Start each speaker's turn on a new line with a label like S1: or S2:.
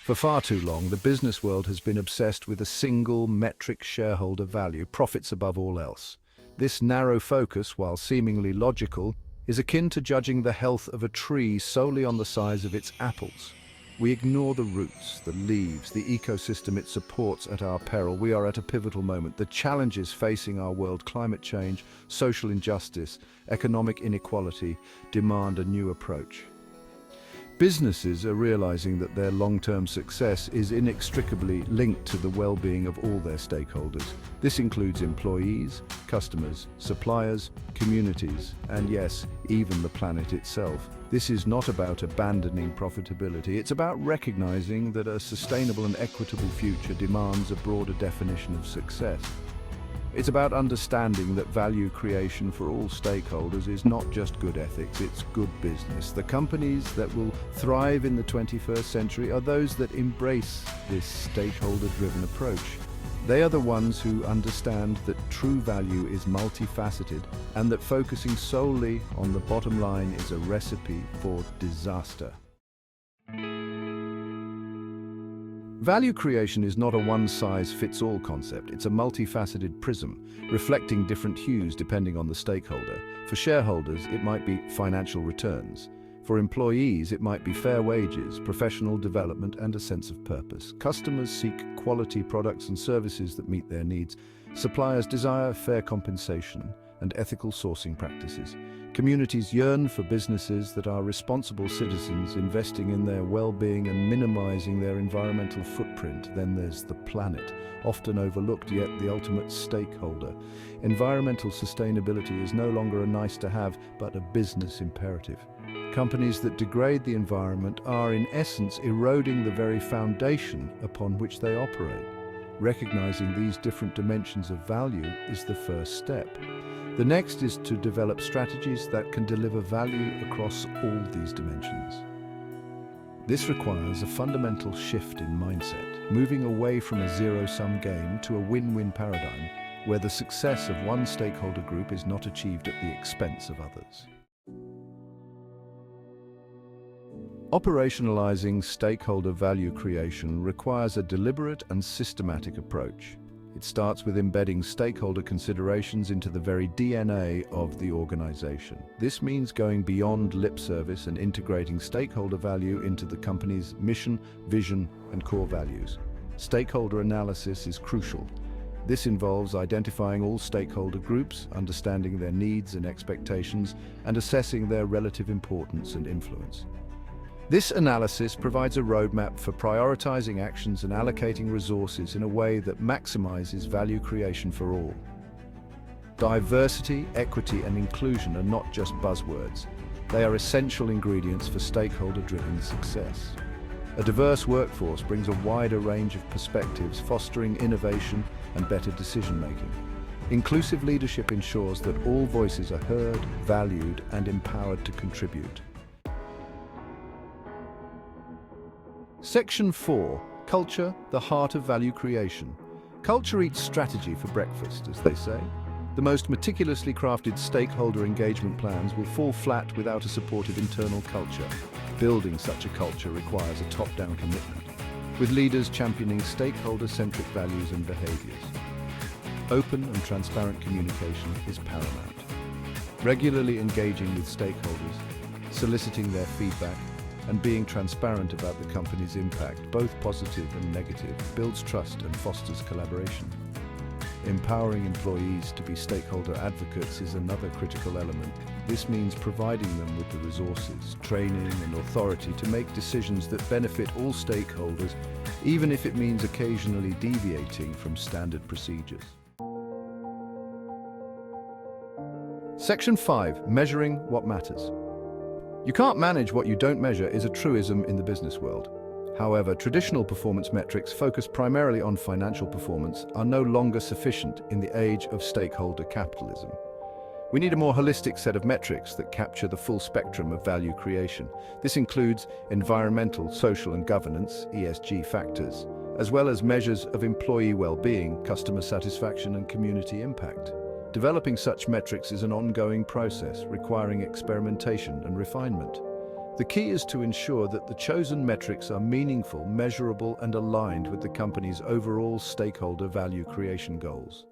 S1: For far too long, the business world has been obsessed with a single metric: shareholder value, profits above all else. This narrow focus, while seemingly logical, is akin to judging the health of a tree solely on the size of its apples. We ignore the roots, the leaves, the ecosystem it supports at our peril. We are at a pivotal moment. The challenges facing our world, climate change, social injustice, economic inequality, demand a new approach. Businesses are realizing that their long-term success is inextricably linked to the well-being of all their stakeholders. This includes employees, customers, suppliers, communities, and yes, even the planet itself. This is not about abandoning profitability. It's about recognizing that a sustainable and equitable future demands a broader definition of success. It's about understanding that value creation for all stakeholders is not just good ethics, it's good business. The companies that will thrive in the 21st century are those that embrace this stakeholder-driven approach. They are the ones who understand that true value is multifaceted and that focusing solely on the bottom line is a recipe for disaster. Value creation is not a one-size-fits-all concept. It's a multifaceted prism, reflecting different hues depending on the stakeholder. For shareholders, it might be financial returns. For employees, it might be fair wages, professional development, and a sense of purpose. Customers seek quality products and services that meet their needs. Suppliers desire fair compensation and ethical sourcing practices. Communities yearn for businesses that are responsible citizens, investing in their well-being and minimizing their environmental footprint. Then there's the planet, often overlooked yet the ultimate stakeholder. Environmental sustainability is no longer a nice-to-have, but a business imperative. Companies that degrade the environment are in essence eroding the very foundation upon which they operate. Recognizing these different dimensions of value is the first step. The next is to develop strategies that can deliver value across all these dimensions. This requires a fundamental shift in mindset, moving away from a zero-sum game to a win-win paradigm where the success of one stakeholder group is not achieved at the expense of others. Operationalizing stakeholder value creation requires a deliberate and systematic approach. It starts with embedding stakeholder considerations into the very DNA of the organization. This means going beyond lip service and integrating stakeholder value into the company's mission, vision, and core values. Stakeholder analysis is crucial. This involves identifying all stakeholder groups, understanding their needs and expectations, and assessing their relative importance and influence. This analysis provides a roadmap for prioritizing actions and allocating resources in a way that maximizes value creation for all. Diversity, equity, and inclusion are not just buzzwords. They are essential ingredients for stakeholder-driven success. A diverse workforce brings a wider range of perspectives, fostering innovation and better decision-making. Inclusive leadership ensures that all voices are heard, valued, and empowered to contribute. Section 4. Culture, the heart of value creation. Culture eats strategy for breakfast, as they say. The most meticulously crafted stakeholder engagement plans will fall flat without a supportive internal culture. Building such a culture requires a top-down commitment, with leaders championing stakeholder-centric values and behaviors. Open and transparent communication is paramount. Regularly engaging with stakeholders, soliciting their feedback, and being transparent about the company's impact, both positive and negative, builds trust and fosters collaboration. Empowering employees to be stakeholder advocates is another critical element. This means providing them with the resources, training, and authority to make decisions that benefit all stakeholders, even if it means occasionally deviating from standard procedures. Section 5. Measuring what matters. You can't manage what you don't measure is a truism in the business world. However, traditional performance metrics focused primarily on financial performance are no longer sufficient in the age of stakeholder capitalism. We need a more holistic set of metrics that capture the full spectrum of value creation. This includes environmental, social, and governance (ESG) factors, as well as measures of employee well-being, customer satisfaction, and community impact. Developing such metrics is an ongoing process requiring experimentation and refinement. The key is to ensure that the chosen metrics are meaningful, measurable, and aligned with the company's overall stakeholder value creation goals.